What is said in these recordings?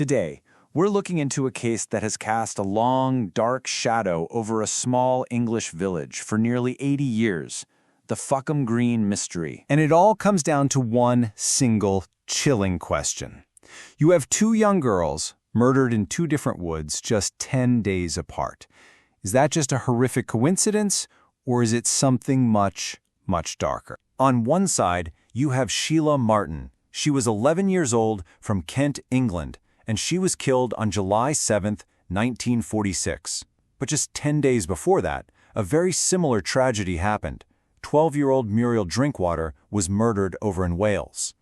Today, we're looking into a case that has cast a long, dark shadow over a small English village for nearly 80 years, the Fawkham Green mystery. And it all comes down to one single, chilling question. You have two young girls murdered in two different woods just 10 days apart. Is that just a horrific coincidence, or is it something much, much darker? On one side, you have Sheila Martin. She was 11 years old from Kent, England, and she was killed on July 7, 1946. But just 10 days before that, a very similar tragedy happened. 12-year-old Muriel Drinkwater was murdered over in Wales.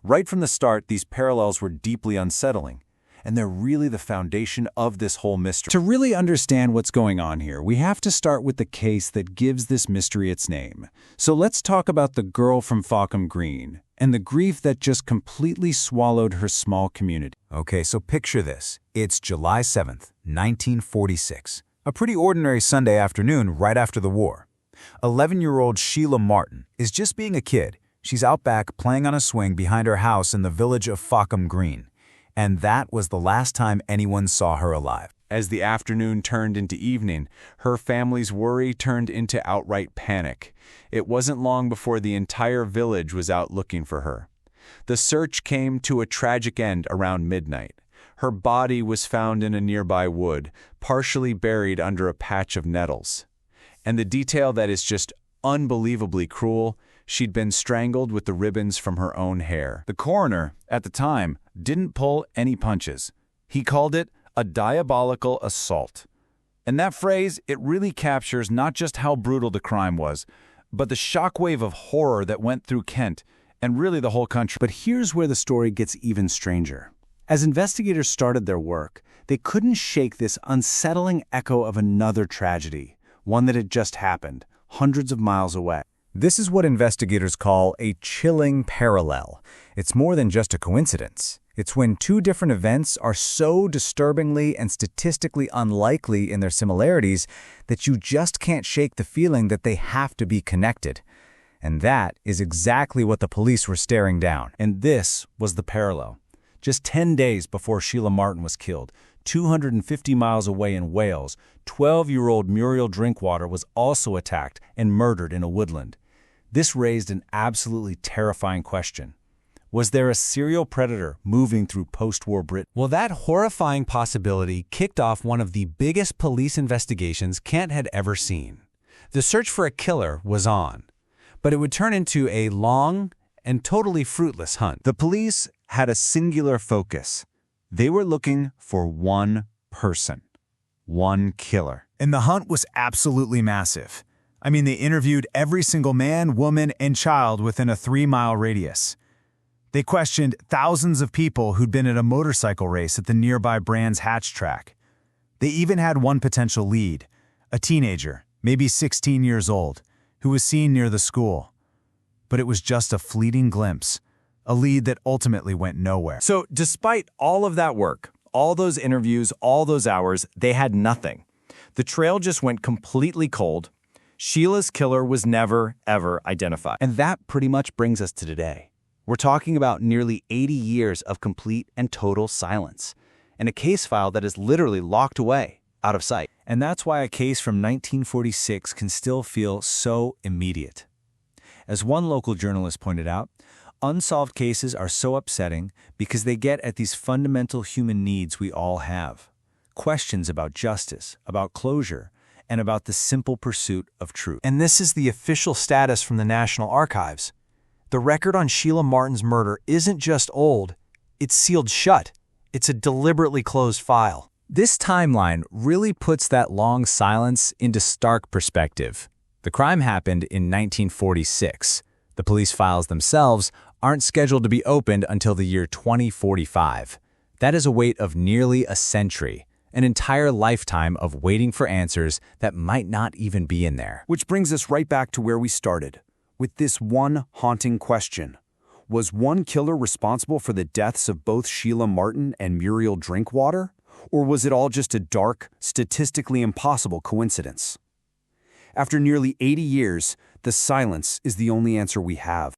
Right from the start, these parallels were deeply unsettling, and they're really the foundation of this whole mystery. To really understand what's going on here, we have to start with the case that gives this mystery its name. So let's talk about the girl from Fawkham Green and the grief that just completely swallowed her small community. Okay, so picture this. It's July 7th, 1946. A pretty ordinary Sunday afternoon right after the war. 11-year-old Sheila Martin is just being a kid. She's out back playing on a swing behind her house in the village of Fawkham Green. And that was the last time anyone saw her alive. As the afternoon turned into evening, her family's worry turned into outright panic. It wasn't long before the entire village was out looking for her. The search came to a tragic end around midnight. Her body was found in a nearby wood, partially buried under a patch of nettles. And the detail that is just unbelievably cruel, she'd been strangled with the ribbons from her own hair. The coroner, at the time, didn't pull any punches. He called it a diabolical assault. And that phrase, it really captures not just how brutal the crime was, but the shockwave of horror that went through Kent and really the whole country. But here's where the story gets even stranger. As investigators started their work, they couldn't shake this unsettling echo of another tragedy, one that had just happened, hundreds of miles away. This is what investigators call a chilling parallel. It's more than just a coincidence. It's when two different events are so disturbingly and statistically unlikely in their similarities that you just can't shake the feeling that they have to be connected. And that is exactly what the police were staring down. And this was the parallel. Just 10 days before Sheila Martin was killed, 250 miles away in Wales, 12-year-old Muriel Drinkwater was also attacked and murdered in a woodland. This raised an absolutely terrifying question. Was there a serial predator moving through post-war Britain? Well, that horrifying possibility kicked off one of the biggest police investigations Kent had ever seen. The search for a killer was on, but it would turn into a long and totally fruitless hunt. The police had a singular focus. They were looking for one person, one killer. And the hunt was absolutely massive. I mean, they interviewed every single man, woman, and child within a 3-mile radius. They questioned thousands of people who'd been at a motorcycle race at the nearby Brands Hatch track. They even had one potential lead, a teenager, maybe 16 years old, who was seen near the school. But it was just a fleeting glimpse, a lead that ultimately went nowhere. So despite all of that work, all those interviews, all those hours, they had nothing. The trail just went completely cold. Sheila's killer was never, ever identified. And that pretty much brings us to today. We're talking about nearly 80 years of complete and total silence, and a case file that is literally locked away, out of sight. And that's why a case from 1946 can still feel so immediate. As one local journalist pointed out, unsolved cases are so upsetting because they get at these fundamental human needs we all have. Questions about justice, about closure, and about the simple pursuit of truth. And this is the official status from the National Archives. The record on Sheila Martin's murder isn't just old, it's sealed shut. It's a deliberately closed file. This timeline really puts that long silence into stark perspective. The crime happened in 1946. The police files themselves aren't scheduled to be opened until the year 2045. That is a wait of nearly a century, an entire lifetime of waiting for answers that might not even be in there. Which brings us right back to where we started, with this one haunting question. Was one killer responsible for the deaths of both Sheila Martin and Muriel Drinkwater? Or was it all just a dark, statistically impossible coincidence? After nearly 80 years, the silence is the only answer we have.